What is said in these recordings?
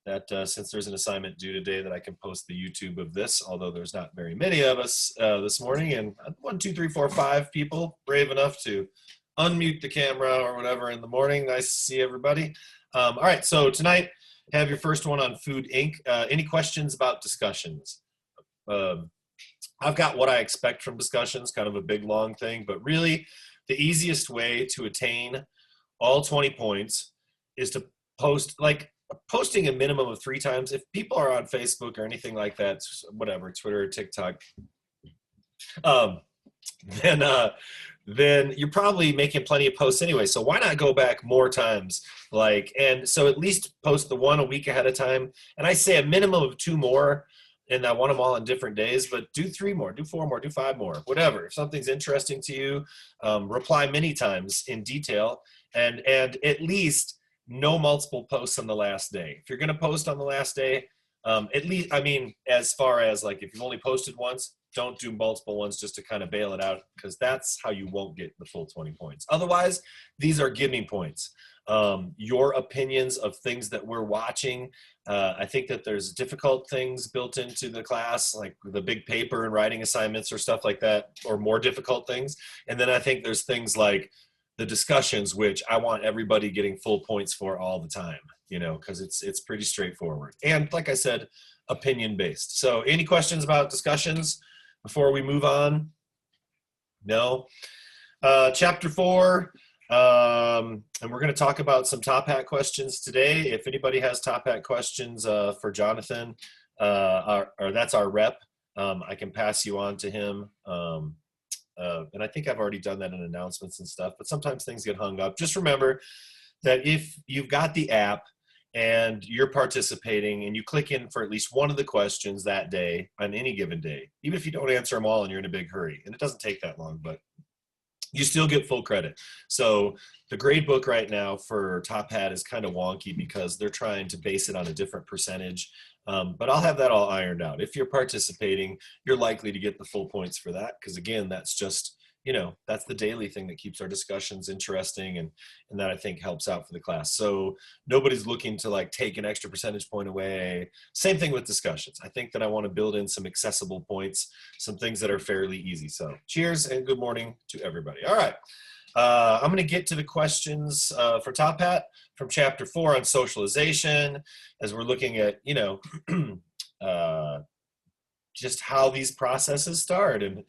that since there's an assignment due today that I can post the YouTube of this, although there's not very many of us this morning, and 1, 2, 3, 4, 5 people brave enough to unmute the camera or whatever in the morning. Nice to see everybody. All right, so tonight, have your first one on Food Inc. Any questions about discussions? I've got what I expect from discussions, kind of a big, long thing, but really the easiest way to attain all 20 points is to post, like posting a minimum of 3 times. If people are on Facebook or anything like that, whatever, Twitter, TikTok, then you're probably making plenty of posts anyway. So why not go back more times? And so at least post the one a week ahead of time. And I say a minimum of 2 more, and I want them all on different days, but do 3 more, do 4 more, do 5 more, whatever. If something's interesting to you, reply many times in detail, and at least no multiple posts on the last day. If you're going to post on the last day, at least, I mean, as far as like if you've only posted once, don't do multiple ones just to kind of bail it out, because that's how you won't get the full 20 points. Otherwise, these are give me points. Your opinions of things that we're watching. I think that there's difficult things built into the class, like the big paper and writing assignments or stuff like that, or more difficult things. And then I think there's things like the discussions, which I want everybody getting full points for all the time, because it's pretty straightforward. And like I said, opinion based. So any questions about discussions before we move on? No. Chapter 4. And we're going to talk about some Top Hat questions today. If anybody has Top Hat questions for Jonathan, or that's our rep, I can pass you on to him. And I think I've already done that in announcements and stuff, but sometimes things get hung up. Just remember that if you've got the app and you're participating and you click in for at least one of the questions that day on any given day, even if you don't answer them all and you're in a big hurry, and it doesn't take that long, but you still get full credit. So the grade book right now for Top Hat is kind of wonky because they're trying to base it on a different percentage. But I'll have that all ironed out. If you're participating, you're likely to get the full points for that. Because again, that's just, that's the daily thing that keeps our discussions interesting, and that I think helps out for the class. So nobody's looking to like take an extra percentage point away. Same thing with discussions. I think that I want to build in some accessible points, some things that are fairly easy. So cheers and good morning to everybody. All right. I'm going to get to the questions for Top Hat from Chapter 4 on socialization, as we're looking at, just how these processes start. And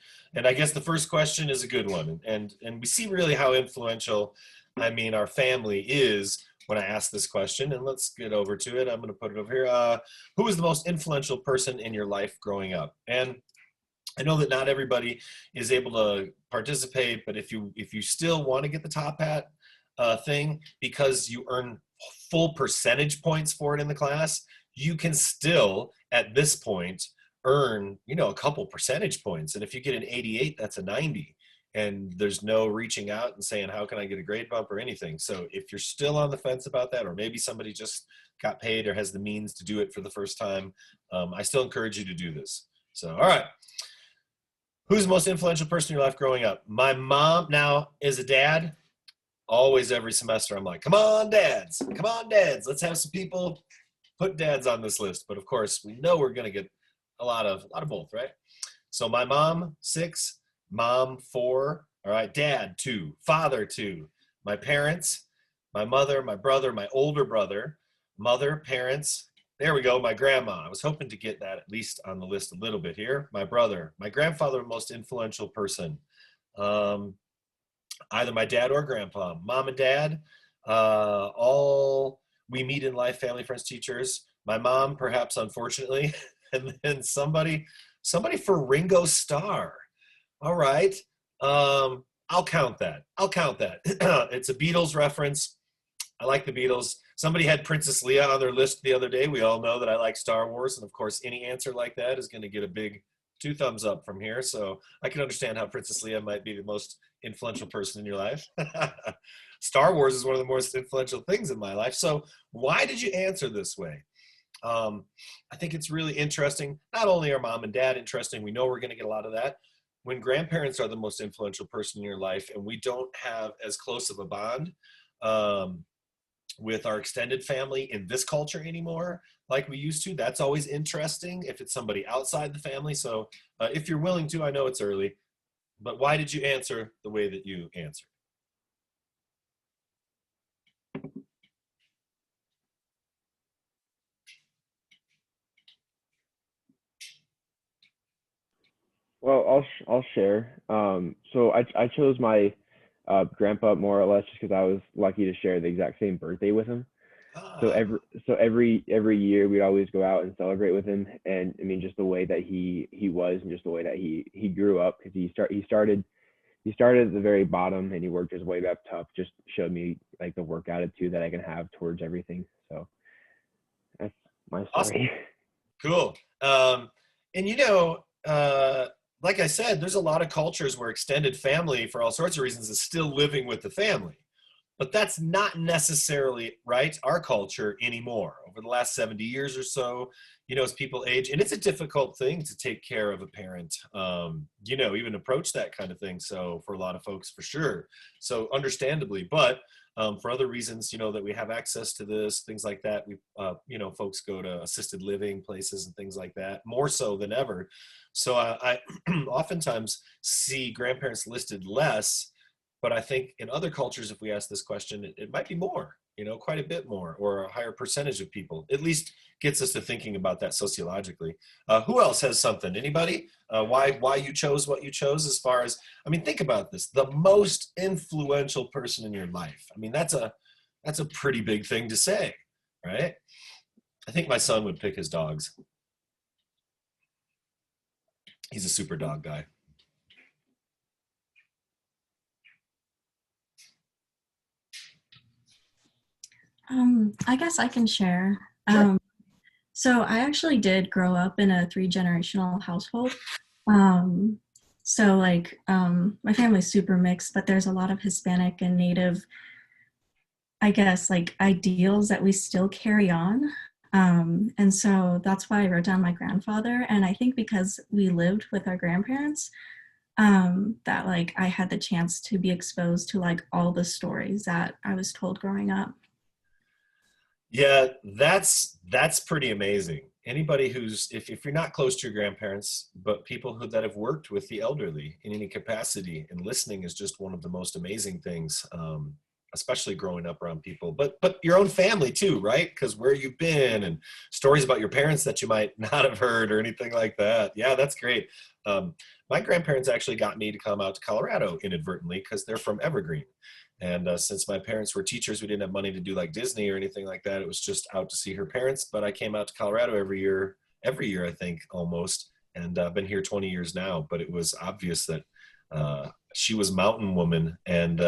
I guess the first question is a good one. And we see really how influential, our family is when I ask this question. And let's get over to it. I'm going to put it over here. Who was the most influential person in your life growing up? And I know that not everybody is able to participate, but if you still want to get the Top Hat thing, because you earn full percentage points for it in the class, you can still, at this point, earn, a couple percentage points. And if you get an 88, that's a 90. And there's no reaching out and saying, how can I get a grade bump or anything? So if you're still on the fence about that, or maybe somebody just got paid or has the means to do it for the first time, I still encourage you to do this. So, all right. Who's the most influential person in your life growing up? My mom. Now, as a dad, always every semester, I'm like, come on, dads. Come on, dads. Let's have some people put dads on this list. But of course, we know we're going to get a lot of both, right? So my mom, 6, mom, 4, all right, dad, 2, father, 2, my parents, my mother, my brother, my older brother, mother, parents, there we go, my grandma. I was hoping to get that at least on the list a little bit here. My brother, my grandfather, most influential person, either my dad or grandpa, mom and dad, all we meet in life, family, friends, teachers. My mom, perhaps unfortunately, and then somebody for Ringo Starr. All right. I'll count that. It's a Beatles reference. I like the Beatles. Somebody had Princess Leia on their list the other day. We all know that I like Star Wars. And of course, any answer like that is going to get a big 2 thumbs up from here. So I can understand how Princess Leia might be the most influential person in your life. Star Wars is one of the most influential things in my life. So why did you answer this way? I think it's really interesting. Not only are mom and dad interesting, we know we're going to get a lot of that. When grandparents are the most influential person in your life and we don't have as close of a bond, with our extended family in this culture anymore like we used to. That's always interesting if it's somebody outside the family. So if you're willing to, I know it's early, but why did you answer the way that you answered? Well, I'll share. So I chose my grandpa more or less just because I was lucky to share the exact same birthday with him. So Ah, every year we'd always go out and celebrate with him, and I mean just the way that he was and just the way that he grew up because he started at the very bottom and he worked his way back up. Just showed me like the work attitude that I can have towards everything. So that's my awesome. story. Cool. And like I said, there's a lot of cultures where extended family, for all sorts of reasons, is still living with the family. But that's not necessarily right our culture anymore. Over the last 70 years or so, as people age, and it's a difficult thing to take care of a parent, even approach that kind of thing. So for a lot of folks, for sure. So understandably, but for other reasons, that we have access to this, things like that. Folks go to assisted living places and things like that more so than ever. So I oftentimes see grandparents listed less, but I think in other cultures, if we ask this question, it might be more, quite a bit more, or a higher percentage of people. At least gets us to thinking about that sociologically. Who else has something? Anybody? Why you chose what you chose? As far as, I mean, think about this: the most influential person in your life. I mean, that's a pretty big thing to say, right? I think my son would pick his dogs. He's a super dog guy. I guess I can share. Sure. So I actually did grow up in a three-generational household. Um, my family's super mixed, but there's a lot of Hispanic and Native, I guess, like ideals that we still carry on. And so that's why I wrote down my grandfather. And I think because we lived with our grandparents, that like I had the chance to be exposed to like all the stories that I was told growing up. Yeah, that's pretty amazing. Anybody who's, if you're not close to your grandparents, but people that have worked with the elderly in any capacity, and listening is just one of the most amazing things, especially growing up around people, but your own family too, right? Because where you've been and stories about your parents that you might not have heard or anything like that. Yeah, that's great. My grandparents actually got me to come out to Colorado inadvertently because they're from Evergreen. And since my parents were teachers, we didn't have money to do like Disney or anything like that. It was just out to see her parents. But I came out to Colorado every year, I think, almost. And I've been here 20 years now. But it was obvious that she was mountain woman and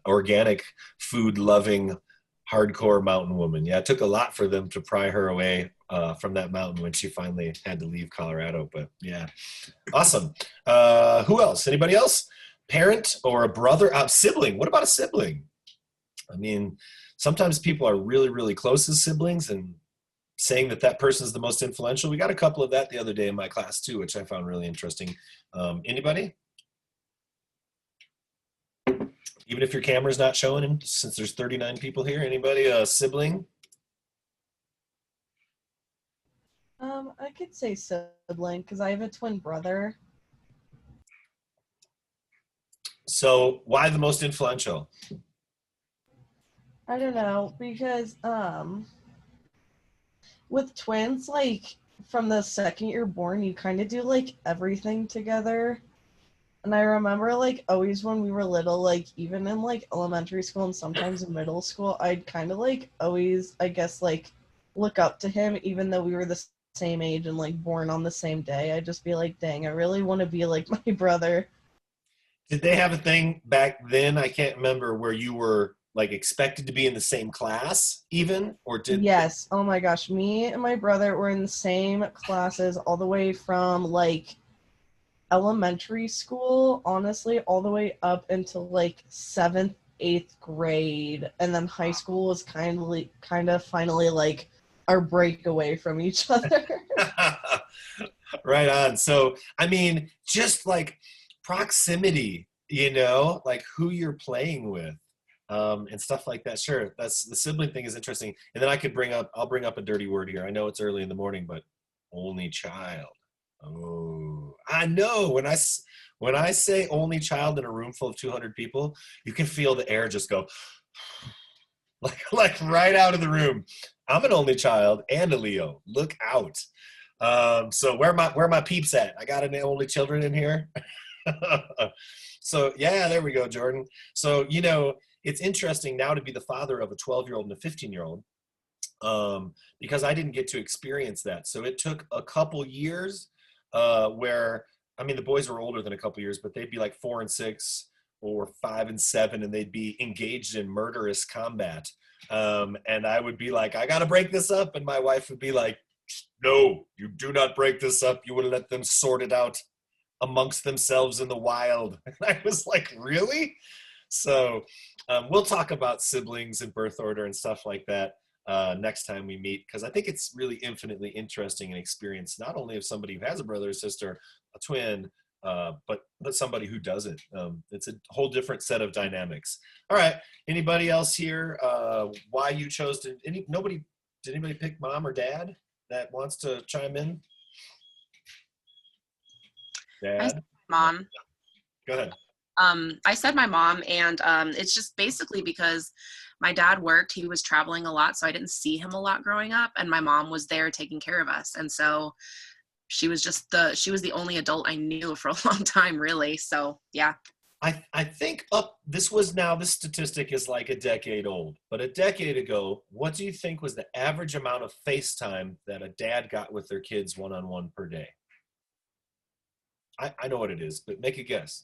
organic food loving, hardcore mountain woman. Yeah, it took a lot for them to pry her away from that mountain when she finally had to leave Colorado. But yeah, awesome. Who else? Anybody else? Parent or a brother, sibling? What about a sibling? I mean, sometimes people are really, really close as siblings, and saying that person is the most influential. We got a couple of that the other day in my class too, which I found really interesting. Anybody? Even if your camera's not showing him, since there's 39 people here, anybody, a sibling? I could say sibling because I have a twin brother. So why the most influential? I don't know because with twins, like from the second you're born, you kind of do like everything together. And I remember like always when we were little, like even in like elementary school and sometimes in middle school, I'd kind of like always, I guess, like look up to him even though we were the same age and like born on the same day. I'd just be like, dang, I really want to be like my brother. Did they have a thing back then? I can't remember, where you were like expected to be in the same class even, or did Yes. Oh my gosh. Me and my brother were in the same classes all the way from like elementary school, honestly, all the way up until like seventh, eighth grade. And then high school was kind of finally like our breakaway from each other. right on. So, I mean, just like proximity, like who you're playing with. and stuff like that. Sure, that's the sibling thing is interesting. And then I'll bring up a dirty word here. I know it's early in the morning, but only child. Oh, I know when I say only child in a room full of 200 people, you can feel the air just go like right out of the room. I'm an only child and a Leo. Look out. So where my peeps at? I got any only children in here? So yeah, there we go, Jordan. So, it's interesting now to be the father of a 12-year-old and a 15-year-old, because I didn't get to experience that. So it took a couple years where, I mean, the boys were older than a couple years, but they'd be like 4 and 6 or 5 and 7, and they'd be engaged in murderous combat. And I would be like, I got to break this up. And my wife would be like, no, you do not break this up. You will let them sort it out amongst themselves in the wild. And I was like, really? So we'll talk about siblings and birth order and stuff like that next time we meet, because I think it's really infinitely interesting and experience, not only of somebody who has a brother or sister, a twin, but somebody who doesn't. It's a whole different set of dynamics. All right. Anybody else here? Why you chose to? Did anybody pick mom or dad that wants to chime in? Dad? Mom. Go ahead. I said my mom, and it's just basically because my dad worked. He was traveling a lot, so I didn't see him a lot growing up, and my mom was there taking care of us. And so she was the only adult I knew for a long time, really. So yeah. I think this statistic is like a decade old, but a decade ago, what do you think was the average amount of FaceTime that a dad got with their kids one-on-one per day? I know what it is, but make a guess.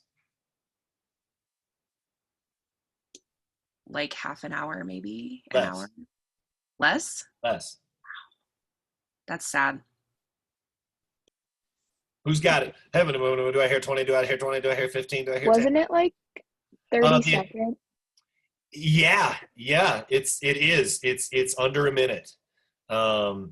Like half an hour, maybe Less. an hour. Less? Less. That's sad. Who's got it? Heaven, do I hear 20? Do I hear 20? Do I hear 15? Do I hear 10? Wasn't it like 30 yeah. seconds? Yeah, it is. It's under a minute. Now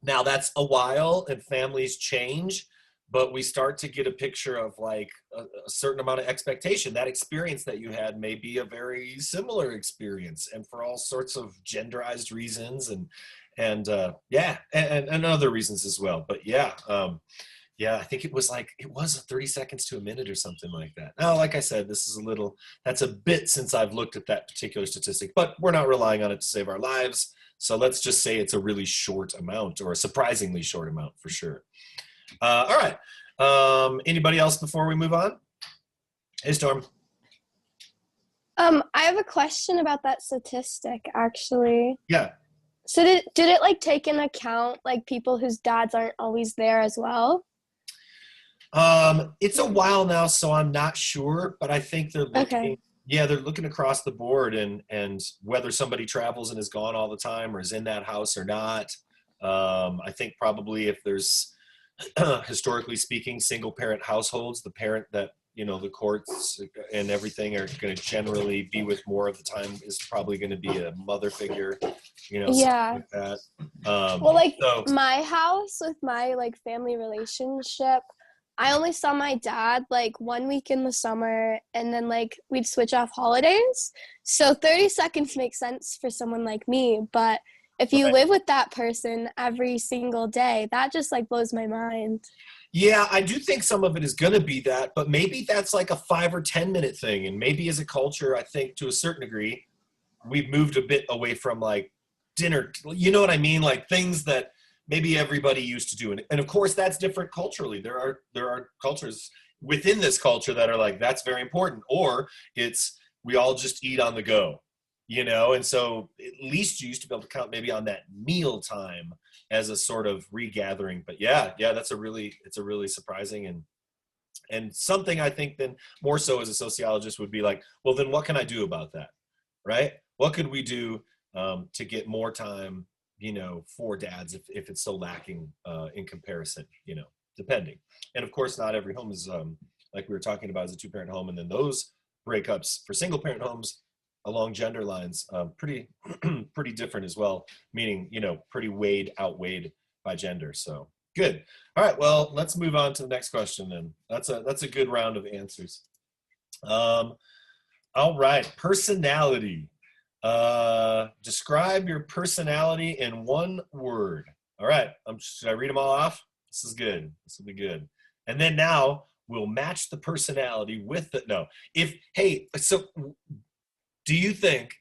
that's a while, and families change, but we start to get a picture of like a certain amount of expectation. That experience that you had may be a very similar experience, and for all sorts of genderized reasons and other reasons as well. But yeah, I think it was 30 seconds to a minute or something like that. Now, like I said, that's a bit since I've looked at that particular statistic, but we're not relying on it to save our lives. So let's just say it's a really short amount, or a surprisingly short amount for sure. All right. Anybody else before we move on? Hey, Storm. I have a question about that statistic, actually. Yeah. So did it like take into account like people whose dads aren't always there as well? It's a while now, so I'm not sure, but I think they're looking. Okay. Yeah, they're looking across the board and whether somebody travels and is gone all the time or is in that house or not. I think probably if there's historically speaking single parent households, the parent that the courts and everything are going to generally be with more of the time is probably going to be a mother figure, Yeah. like that. My house with my like family relationship, I only saw my dad like 1 week in the summer, and then like we'd switch off holidays. So 30 seconds makes sense for someone like me, but if you live with that person every single day, that just like blows my mind. Yeah, I do think some of it is going to be that, but maybe that's like a 5 or 10 minute thing. And maybe as a culture, I think to a certain degree, we've moved a bit away from like dinner, you know what I mean? Like things that maybe everybody used to do. And of course that's different culturally. There are cultures within this culture that are like, that's very important. Or it's, we all just eat on the go, and so at least you used to be able to count maybe on that meal time as a sort of regathering. But yeah, it's a really surprising and something I think then more so as a sociologist would be like, well, then what can I do about that? Right? What could we do to get more time, for dads if it's so lacking in comparison, depending. And of course, not every home is like we were talking about, as a 2-parent home. And then those breakups for single parent homes along gender lines, pretty different as well, meaning, pretty outweighed by gender. So good. All right, well, let's move on to the next question then. That's a good round of answers. All right, personality. Describe your personality in one word. All right, should I read them all off? This is good. This will be good. And then now we'll match the personality with the, no. So do you think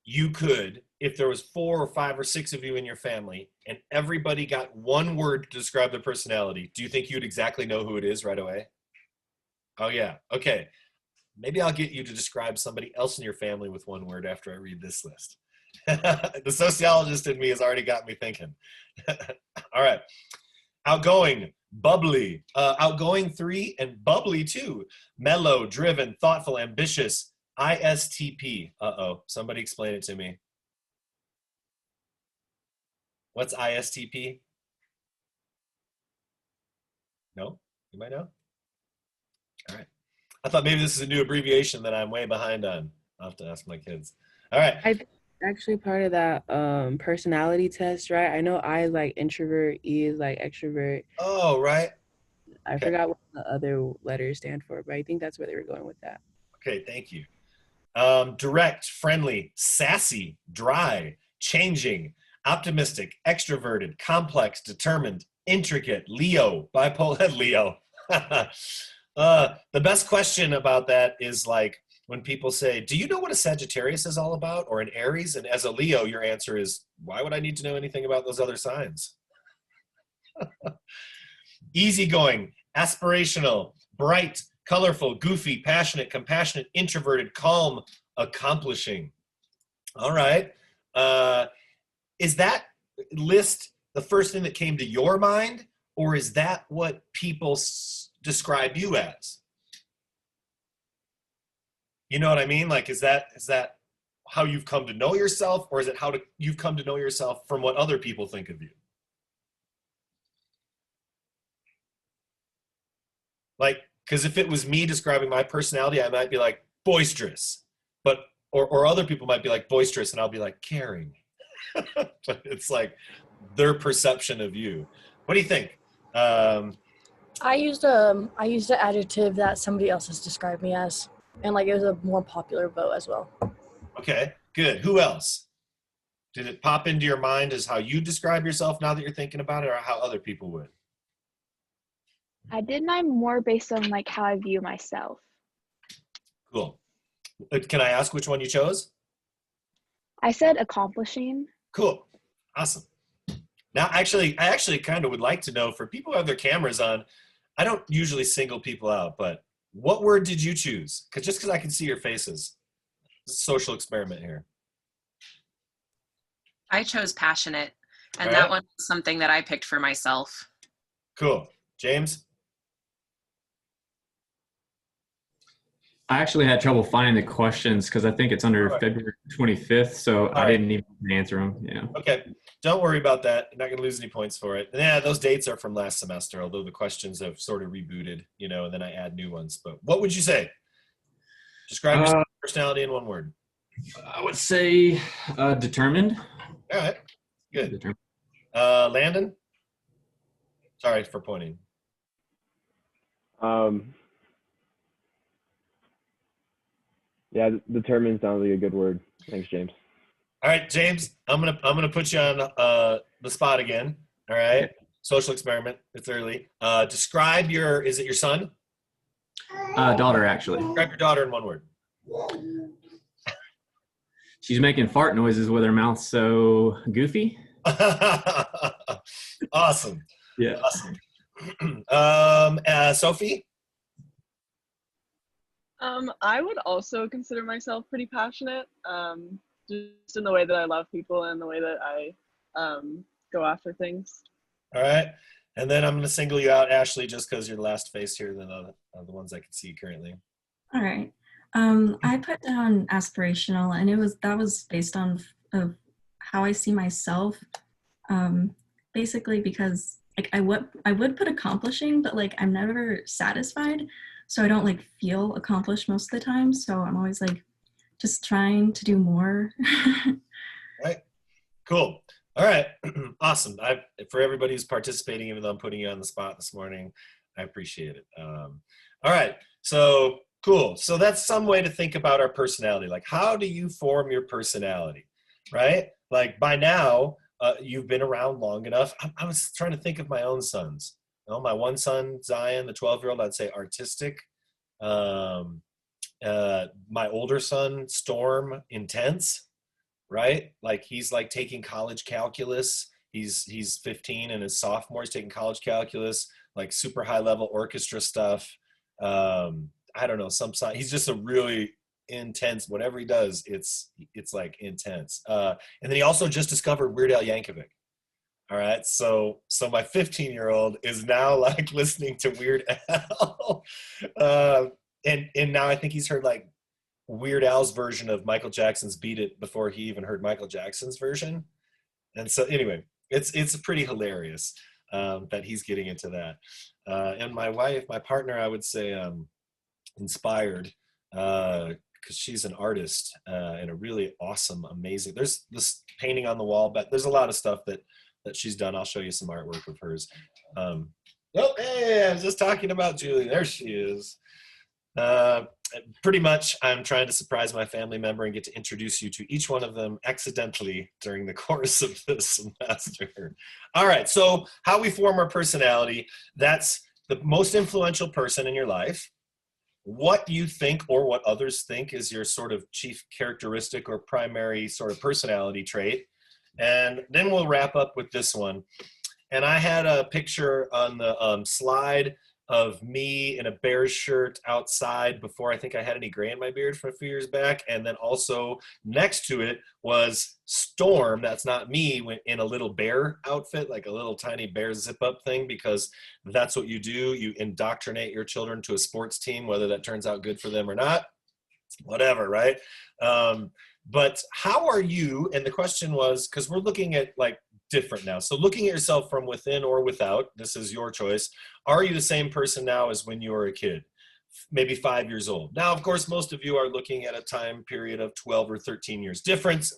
you could, if there was 4 or 5 or 6 of you in your family and everybody got one word to describe their personality, do you think you'd exactly know who it is right away? Oh yeah, okay. Maybe I'll get you to describe somebody else in your family with one word after I read this list. The sociologist in me has already got me thinking. All right. Outgoing, bubbly, outgoing 3 and bubbly 2. Mellow, driven, thoughtful, ambitious, ISTP. Uh-oh, somebody explain it to me. What's ISTP? No? You might know? All right. I thought maybe this is a new abbreviation that I'm way behind on. I'll have to ask my kids. All right. I think actually part of that personality test, right? I know I is like introvert, E is like extrovert. Oh, right. I forgot what the other letters stand for, but I think that's where they were going with that. Okay, thank you. Direct, friendly, sassy, dry, changing, optimistic, extroverted, complex, determined, intricate, Leo, bipolar, Leo. The best question about that is like when people say, do you know what a Sagittarius is all about, or an Aries? And as a Leo, your answer is, why would I need to know anything about those other signs? Easygoing, aspirational, bright, colorful, goofy, passionate, compassionate, introverted, calm, accomplishing. All right. Is that list the first thing that came to your mind, or is that what people describe you as? You know what I mean? Like, is that how you've come to know yourself, or is it how you've come to know yourself from what other people think of you? Like, because if it was me describing my personality, I might be like boisterous, but or other people might be like boisterous, and I'll be like caring. But it's like their perception of you. What do you think? I used an adjective that somebody else has described me as, and like it was a more popular vote as well. Okay, good. Who else? Did it pop into your mind as how you describe yourself now that you're thinking about it, or how other people would? I did mine more based on like how I view myself. Cool. Can I ask which one you chose? I said accomplishing. Cool. Awesome. Now, I actually kind of would like to know, for people who have their cameras on, I don't usually single people out, but what word did you choose? Because I can see your faces. It's a social experiment here. I chose passionate, and All right. that one was something that I picked for myself. Cool. James? I actually had trouble finding the questions because I think it's under All right. February 25th, so All I right. didn't even answer them. Yeah. Okay. Don't worry about that. You're not going to lose any points for it. Yeah, those dates are from last semester, although the questions have sort of rebooted, and then I add new ones. But what would you say? Describe your personality in one word. I would say determined. All right. Good. Determined. Landon? Sorry for pointing. Yeah, determined sounds like a good word. Thanks, James. All right, James, I'm gonna put you on the spot again. All right, social experiment. It's early. Describe is it your son? Daughter, actually. Describe your daughter in one word. She's making fart noises with her mouth so goofy. Awesome. Yeah. Awesome. Sophie? I would also consider myself pretty passionate, just in the way that I love people and the way that I go after things. All right. And then I'm going to single you out, Ashley, just because you're the last face here than the ones I can see currently. All right. I put down aspirational, and that was based on of how I see myself. Basically, because like I would put accomplishing, but like I'm never satisfied, so I don't like feel accomplished most of the time. So I'm always like just trying to do more. Right. Cool. All right. Awesome. For everybody who's participating, even though I'm putting you on the spot this morning, I appreciate it. All right. So Cool. So that's some way to think about our personality. Like, how do you form your personality, right? Like by now, you've been around long enough. I was trying to think of my own sons. You know, my one son, Zion, the 12-year-old, I'd say artistic. My older son, Storm, intense, right? Like he's like taking college calculus. He's 15 and his sophomore. He's taking college calculus, like super high level orchestra stuff. I don't know, he's just a really intense, whatever he does, it's like intense. And then he also just discovered Weird Al Yankovic. All right. So my 15-year-old is now like listening to Weird Al. And now I think he's heard like Weird Al's version of Michael Jackson's Beat It before he even heard Michael Jackson's version. And so anyway, it's pretty hilarious that he's getting into that. And my wife, my partner, I would say, inspired because she's an artist and a really awesome, amazing. There's this painting on the wall, but there's a lot of stuff that she's done. I'll show you some artwork of hers. Oh, hey, I was just talking about Julie. There she is. Pretty much, I'm trying to surprise my family member and get to introduce you to each one of them accidentally during the course of this semester. All right, so how we form our personality, that's the most influential person in your life. What you think or what others think is your sort of chief characteristic or primary sort of personality trait. And then we'll wrap up with this one. And I had a picture on the slide of me in a Bears shirt outside before I think I had any gray in my beard from a few years back. And then also next to it was Storm, that's not me, in a little bear outfit, like a little tiny bear zip up thing, because that's what you do. You indoctrinate your children to a sports team, whether that turns out good for them or not, whatever, right? But how are you? And the question was, because we're looking at like different now. So looking at yourself from within or without, this is your choice. Are you the same person now as when you were a kid? Maybe 5 years old. Now, of course, most of you are looking at a time period of 12 or 13 years difference.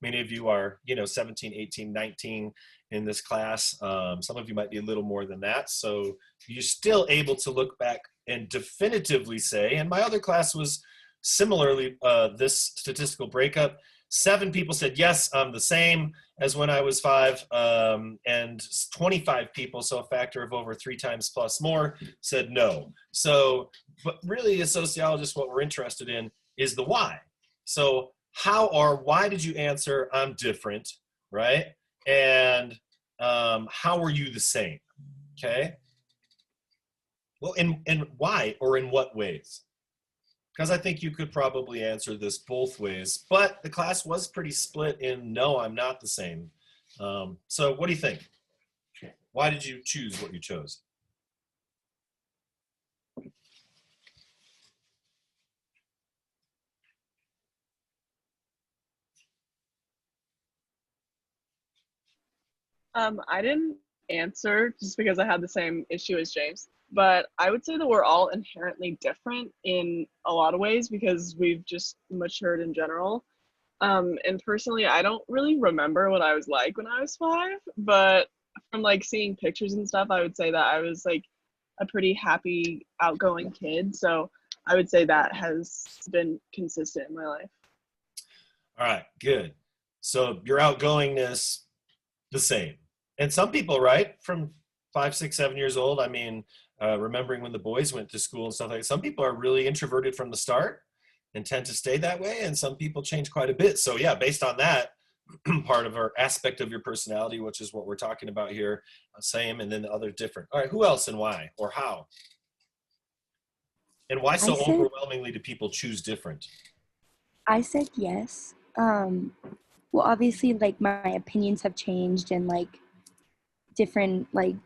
Many of you are, 17, 18, 19 in this class. Some of you might be a little more than that. So you're still able to look back and definitively say, and my other class was similarly this statistical breakup. 7 people said, yes, I'm the same as when I was 5, and 25 people, so a factor of over 3 times plus more, said no. So, but really as sociologists, what we're interested in is the why. So why did you answer I'm different, right? And how are you the same, okay? Well, and why or in what ways? Because I think you could probably answer this both ways, but the class was pretty split in no, I'm not the same. So what do you think? Why did you choose what you chose? I didn't answer just because I had the same issue as James. But I would say that we're all inherently different in a lot of ways because we've just matured in general. And personally, I don't really remember what I was like when I was 5, but from like seeing pictures and stuff, I would say that I was like a pretty happy, outgoing kid. So I would say that has been consistent in my life. All right, good. So your outgoingness, the same. And some people, right, from 5, 6, 7 years old, I mean, remembering when the boys went to school and stuff like that, some people are really introverted from the start and tend to stay that way, and some people change quite a bit. So yeah, based on that, part of our aspect of your personality, which is what we're talking about here, same, and then the other different. All right, who else and why or how? And why so overwhelmingly do people choose different? I said yes. Well, obviously, like my opinions have changed and like different like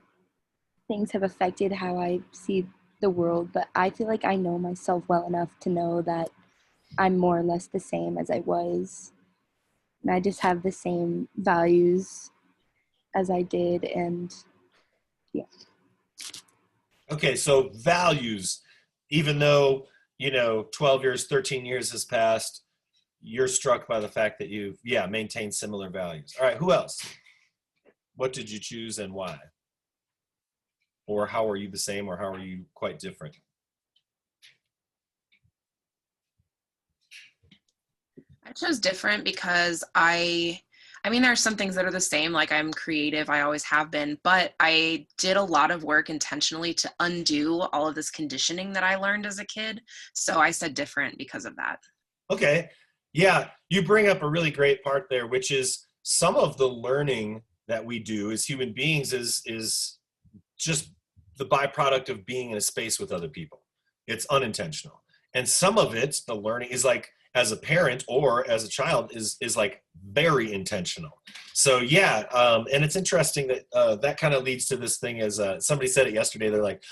things have affected how I see the world, but I feel like I know myself well enough to know that I'm more or less the same as I was. And I just have the same values as I did, and yeah. Okay, so values, even though, 12 years, 13 years has passed, you're struck by the fact that you've, maintained similar values. All right, who else? What did you choose and why? Or how are you the same or how are you quite different? I chose different because I mean, there are some things that are the same, like I'm creative, I always have been, but I did a lot of work intentionally to undo all of this conditioning that I learned as a kid. So I said different because of that. Okay. Yeah, you bring up a really great part there, which is some of the learning that we do as human beings is just the byproduct of being in a space with other people. It's unintentional. And some of it, the learning is like, as a parent or as a child is like very intentional. So yeah, and it's interesting that that kind of leads to this thing as somebody said it yesterday. They're like,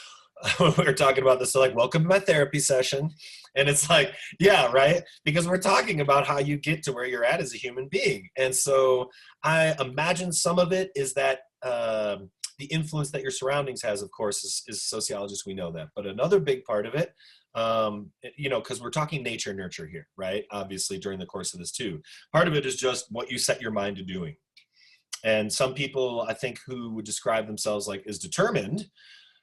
when we were talking about this, they're like, welcome to my therapy session. And it's like, yeah, right. Because we're talking about how you get to where you're at as a human being. And so I imagine some of it is that the influence that your surroundings has, of course, is sociologists, we know that. But another big part of it, you know, because we're talking nature nurture here, right? Obviously during the course of this too. Part of it is just what you set your mind to doing. And some people, I think, who would describe themselves like as determined,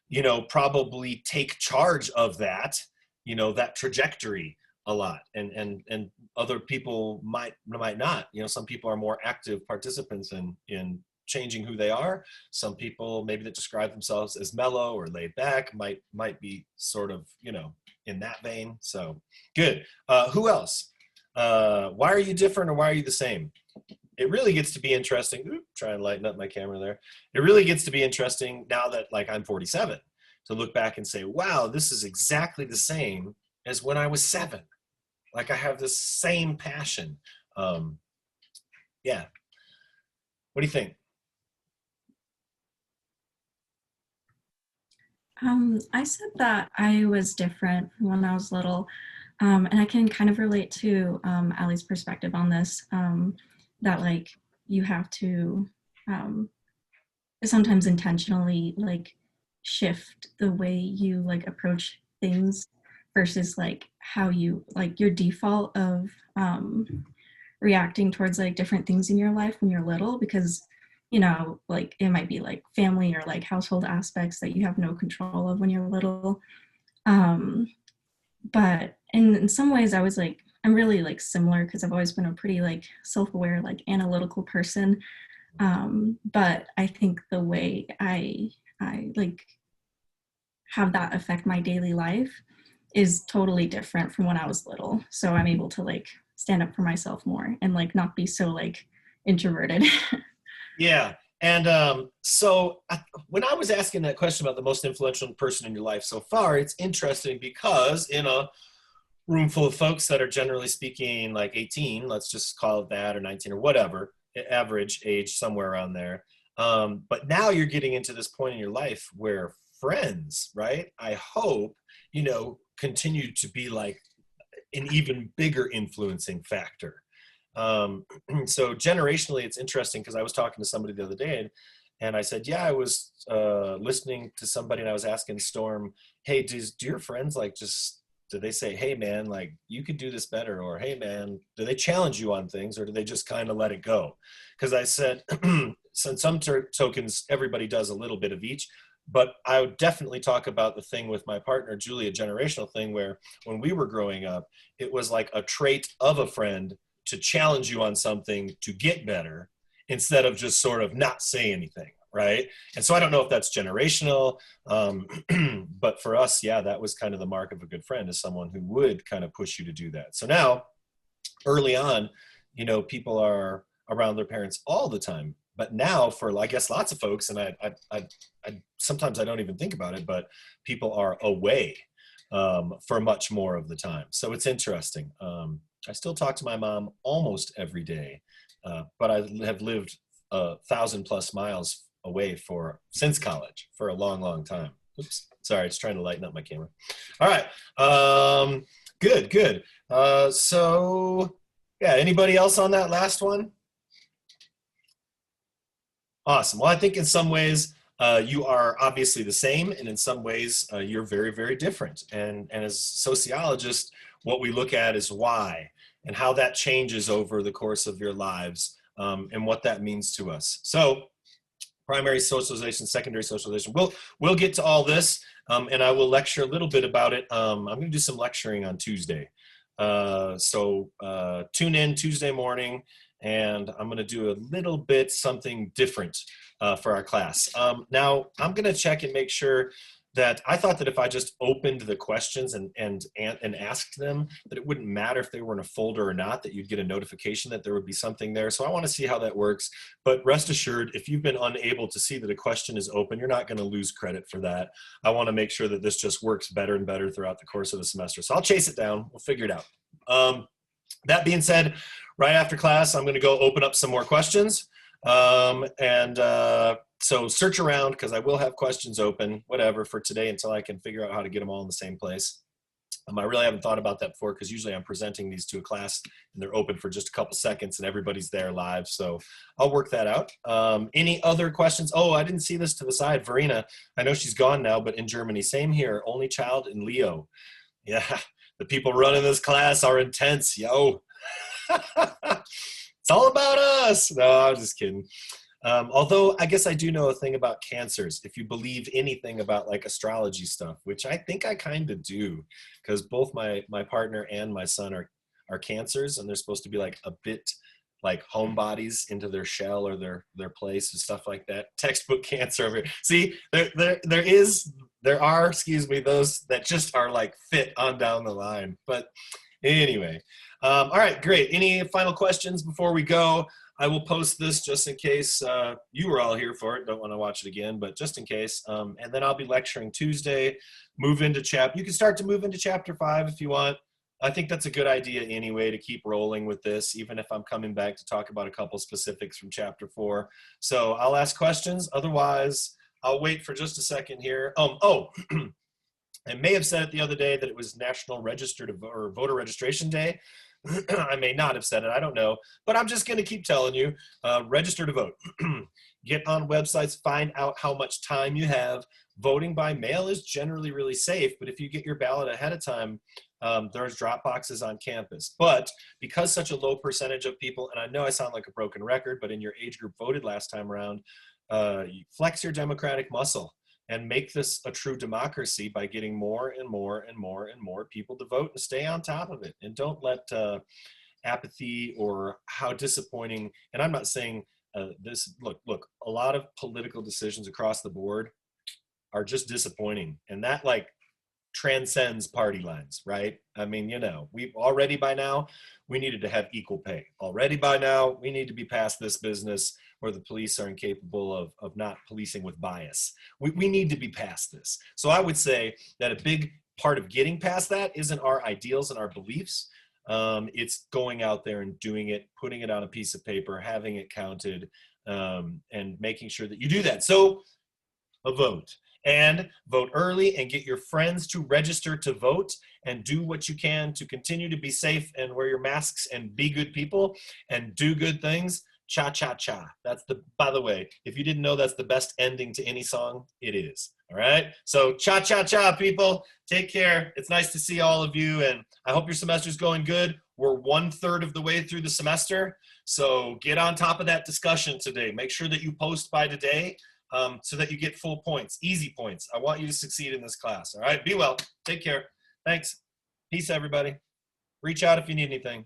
you know, probably take charge of that, you know, that trajectory a lot. And other people might not, you know, some people are more active participants in changing who they are. Some people maybe that describe themselves as mellow or laid back might be sort of, you know, in that vein. So good. Who else? Why are you different or why are you the same? It really gets to be interesting. Oop, try and lighten up my camera there. It really gets to be interesting now that like I'm 47 to look back and say, wow, this is exactly the same as when I was 7. Like I have this same passion. Yeah. What do you think? I said that I was different when I was little, and I can kind of relate to Allie's perspective on this, that like you have to sometimes intentionally like shift the way you like approach things versus like how you like your default of reacting towards like different things in your life when you're little, because you know, like it might be like family or like household aspects that you have no control of when you're little. But in some ways I was like, I'm really like similar because I've always been a pretty like self-aware, like analytical person. But I think the way I like have that affect my daily life is totally different from when I was little. So I'm able to like stand up for myself more and like not be so like introverted. Yeah. And so when I was asking that question about the most influential person in your life so far, it's interesting because in a room full of folks that are generally speaking like 18, let's just call it that, or 19 or whatever, average age somewhere around there. But now you're getting into this point in your life where friends, right? I hope, you know, continue to be like an even bigger influencing factor. So generationally, it's interesting because I was talking to somebody the other day and I said, yeah, I was listening to somebody and I was asking Storm, hey, do your friends like do they say, hey man, like you could do this better? Or, hey man, do they challenge you on things or do they just kind of let it go? Because I said, so some tokens, everybody does a little bit of each. But I would definitely talk about the thing with my partner, Julie, a generational thing where when we were growing up, it was like a trait of a friend to challenge you on something to get better instead of just sort of not say anything, right? And so I don't know if that's generational, but for us, yeah, that was kind of the mark of a good friend, is someone who would kind of push you to do that. So now, early on, you know, people are around their parents all the time. But now for, I guess, lots of folks, and I sometimes I don't even think about it, but people are away for much more of the time. So it's interesting. I still talk to my mom almost every day, but I have lived 1,000+ miles away since college for a long, long time. Oops, sorry, it's trying to lighten up my camera. All right, good. So yeah, anybody else on that last one? Awesome. Well, I think in some ways you are obviously the same, and in some ways you're very, very different. And as sociologists, what we look at is why and how that changes over the course of your lives, and what that means to us. So primary socialization, secondary socialization. We'll get to all this, and I will lecture a little bit about it. I'm going to do some lecturing on Tuesday. So tune in Tuesday morning, and I'm going to do a little bit something different for our class. Now, I'm going to check and make sure that I thought that if I just opened the questions and asked them, that it wouldn't matter if they were in a folder or not, that you'd get a notification that there would be something there. So I want to see how that works. But rest assured, if you've been unable to see that a question is open, you're not going to lose credit for that. I want to make sure that this just works better and better throughout the course of the semester. So I'll chase it down. We'll figure it out. That being said, right after class, I'm going to go open up some more questions. So search around, because I will have questions open, whatever, for today until I can figure out how to get them all in the same place. I really haven't thought about that before, because usually I'm presenting these to a class and they're open for just a couple seconds and everybody's there live. So I'll work that out. Any other questions? Oh, I didn't see this to the side. Verena, I know she's gone now, but in Germany, same here. Only child in Leo. Yeah, the people running this class are intense, yo. It's all about us. No, I'm just kidding. Although I guess I do know a thing about cancers, if you believe anything about like astrology stuff, which I think I kind of do, because both my partner and my son are cancers, and they're supposed to be like a bit like homebodies into their shell or their place and stuff like that. Textbook cancer over here. See, there are, excuse me, those that just are like fit on down the line. But anyway, all right, great. Any final questions before we go? I will post this just in case you were all here for it. Don't want to watch it again, but just in case. And then I'll be lecturing Tuesday. You can start to move into chapter 5 if you want. I think that's a good idea anyway, to keep rolling with this, even if I'm coming back to talk about a couple specifics from chapter 4. So I'll ask questions. Otherwise, I'll wait for just a second here. I may have said it the other day that it was National Voter Registration Day. I may not have said it, I don't know, but I'm just going to keep telling you, register to vote. Get on websites, find out how much time you have. Voting by mail is generally really safe, but if you get your ballot ahead of time, there's drop boxes on campus. But because such a low percentage of people, and I know I sound like a broken record, but in your age group voted last time around, flex your democratic muscle and make this a true democracy by getting more and more and more and more people to vote, and stay on top of it. And don't let apathy or how disappointing, and I'm not saying this, look, a lot of political decisions across the board are just disappointing. And that like transcends party lines, right? I mean, we've already by now, we needed to have equal pay. Already by now, we need to be past this business where the police are incapable of not policing with bias. We need to be past this. So I would say that a big part of getting past that isn't our ideals and our beliefs. It's going out there and doing it, putting it on a piece of paper, having it counted, and making sure that you do that. So a vote. And vote early, and get your friends to register to vote, and do what you can to continue to be safe and wear your masks and be good people and do good things. Cha cha cha. By the way, if you didn't know that's the best ending to any song, it is. All right. So cha cha cha, people. Take care. It's nice to see all of you, and I hope your semester's going good. We're 1/3 of the way through the semester, so get on top of that discussion today. Make sure that you post by today. So that you get full points, easy points. I want you to succeed in this class. All right, be well. Take care. Thanks. Peace, everybody. Reach out if you need anything.